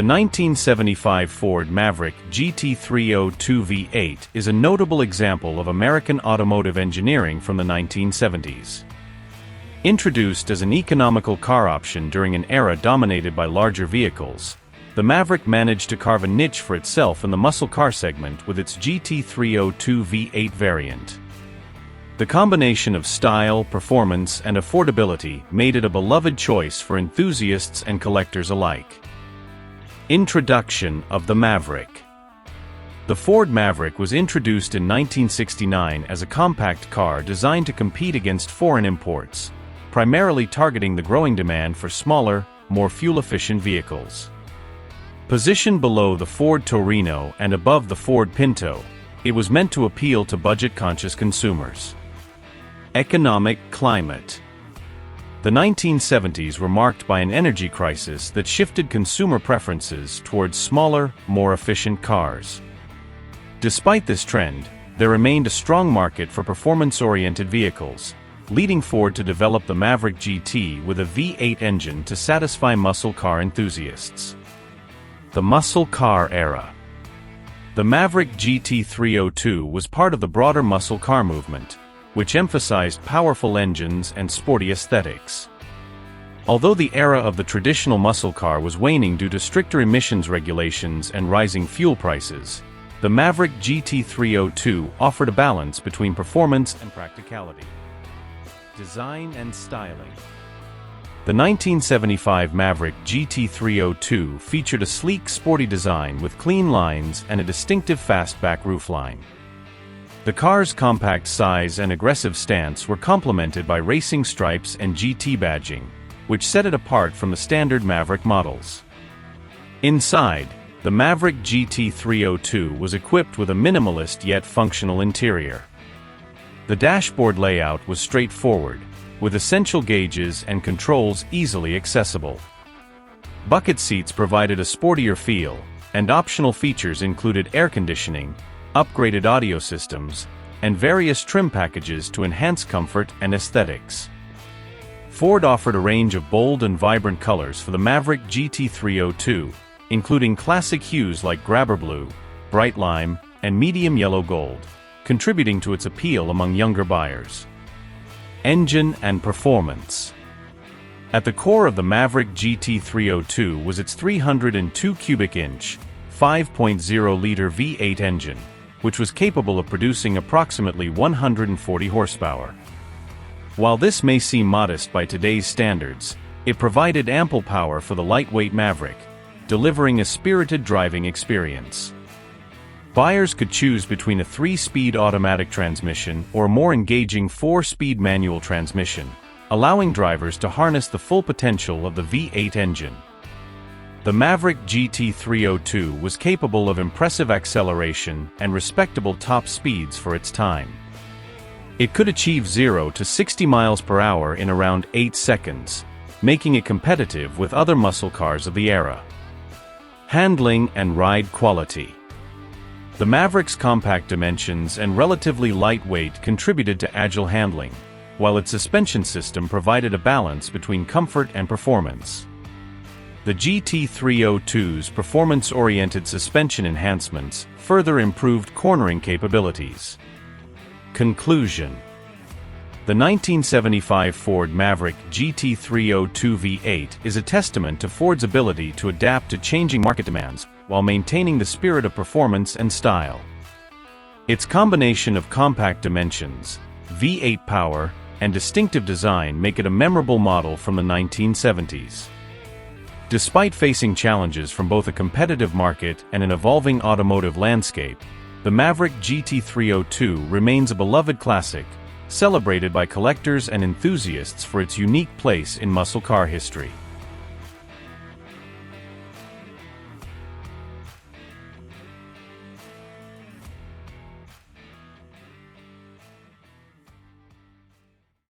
The 1975 Ford Maverick GT302 V8 is a notable example of American automotive engineering from the 1970s. Introduced as an economical car option during an era dominated by larger vehicles, the Maverick managed to carve a niche for itself in the muscle car segment with its GT302 V8 variant. The combination of style, performance, and affordability made it a beloved choice for enthusiasts and collectors alike. Introduction of the Maverick. The Ford Maverick was introduced in 1969 as a compact car designed to compete against foreign imports, primarily targeting the growing demand for smaller, more fuel-efficient vehicles. Positioned below the Ford Torino and above the Ford Pinto, it was meant to appeal to budget-conscious consumers. Economic climate. The 1970s were marked by an energy crisis that shifted consumer preferences towards smaller, more efficient cars. Despite this trend, there remained a strong market for performance-oriented vehicles, leading Ford to develop the Maverick GT with a V8 engine to satisfy muscle car enthusiasts. The muscle car era. The Maverick GT302 was part of the broader muscle car movement, which emphasized powerful engines and sporty aesthetics. Although the era of the traditional muscle car was waning due to stricter emissions regulations and rising fuel prices, the Maverick GT302 offered a balance between performance and practicality. Design and styling. The 1975 Maverick GT302 featured a sleek, sporty design with clean lines and a distinctive fastback roofline. The car's compact size and aggressive stance were complemented by racing stripes and GT badging, which set it apart from the standard Maverick models. Inside, the Maverick GT302 was equipped with a minimalist yet functional interior. The dashboard layout was straightforward, with essential gauges and controls easily accessible. Bucket seats provided a sportier feel, and optional features included air conditioning, upgraded audio systems, and various trim packages to enhance comfort and aesthetics. Ford offered a range of bold and vibrant colors for the Maverick GT302, including classic hues like grabber blue, bright lime, and medium yellow gold, contributing to its appeal among younger buyers. Engine and performance. At the core of the Maverick GT302 was its 302 cubic inch, 5.0-liter V8 engine, which was capable of producing approximately 140 horsepower. While this may seem modest by today's standards, it provided ample power for the lightweight Maverick, delivering a spirited driving experience. Buyers could choose between a 3-speed automatic transmission or a more engaging 4-speed manual transmission, allowing drivers to harness the full potential of the V8 engine. The Maverick GT302 was capable of impressive acceleration and respectable top speeds for its time. It could achieve 0 to 60 miles per hour in around 8 seconds, making it competitive with other muscle cars of the era. Handling and ride quality. The Maverick's compact dimensions and relatively light weight contributed to agile handling, while its suspension system provided a balance between comfort and performance. The GT302's performance-oriented suspension enhancements further improved cornering capabilities. Conclusion. The 1975 Ford Maverick GT302 V8 is a testament to Ford's ability to adapt to changing market demands while maintaining the spirit of performance and style. Its combination of compact dimensions, V8 power, and distinctive design make it a memorable model from the 1970s. Despite facing challenges from both a competitive market and an evolving automotive landscape, the Maverick GT302 remains a beloved classic, celebrated by collectors and enthusiasts for its unique place in muscle car history.